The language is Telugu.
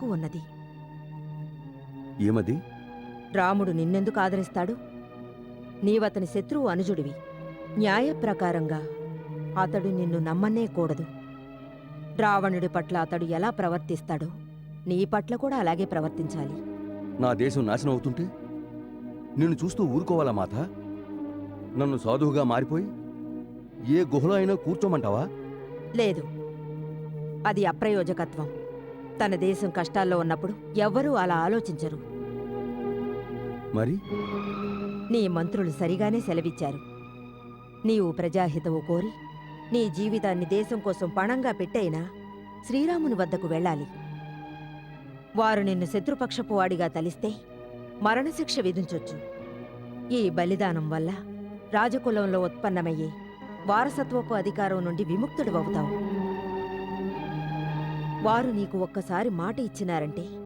హక్కు ఉన్నది. ఏమది? రాముడు నిన్నెందుకు ఆదరిస్తాడు? నీవతని శత్రువు అనుజుడివి. న్యాయప్రకారంగా అతడు నిన్ను నమ్మనే కూడదు. రావణుడి పట్ల అతడు ఎలా ప్రవర్తిస్తాడో నీ పట్ల కూడా అలాగే ప్రవర్తించాలి. నా దేశం నాశనం అవుతుంటే నిన్ను చూస్తూ ఊరుకోవాలా మాత? నన్ను సాధువుగా మారిపోయి ఏ గుహలో అయినా కూర్చోమంటావా? లేదు, అది అప్రయోజకత్వం. తన దేశం కష్టాల్లో ఉన్నప్పుడు ఎవ్వరూ అలా ఆలోచించరు. మరి నీ మంత్రులు సరిగానే సెలవిచ్చారు. నీవు ప్రజాహితవు కోరి నీ జీవితాన్ని దేశం కోసం పణంగా పెట్టైనా శ్రీరాముని వద్దకు వెళ్ళాలి. వారు నిన్ను శత్రుపక్షపు వాడిగా తలిస్తే మరణశిక్ష విధించొచ్చు. ఈ బలిదానం వల్ల రాజకులంలో ఉత్పన్నమయ్యే వారసత్వపు అధికారం నుండి విముక్తుడివవుతావు. వారు నీకు ఒక్కసారి మాట ఇచ్చినారంటే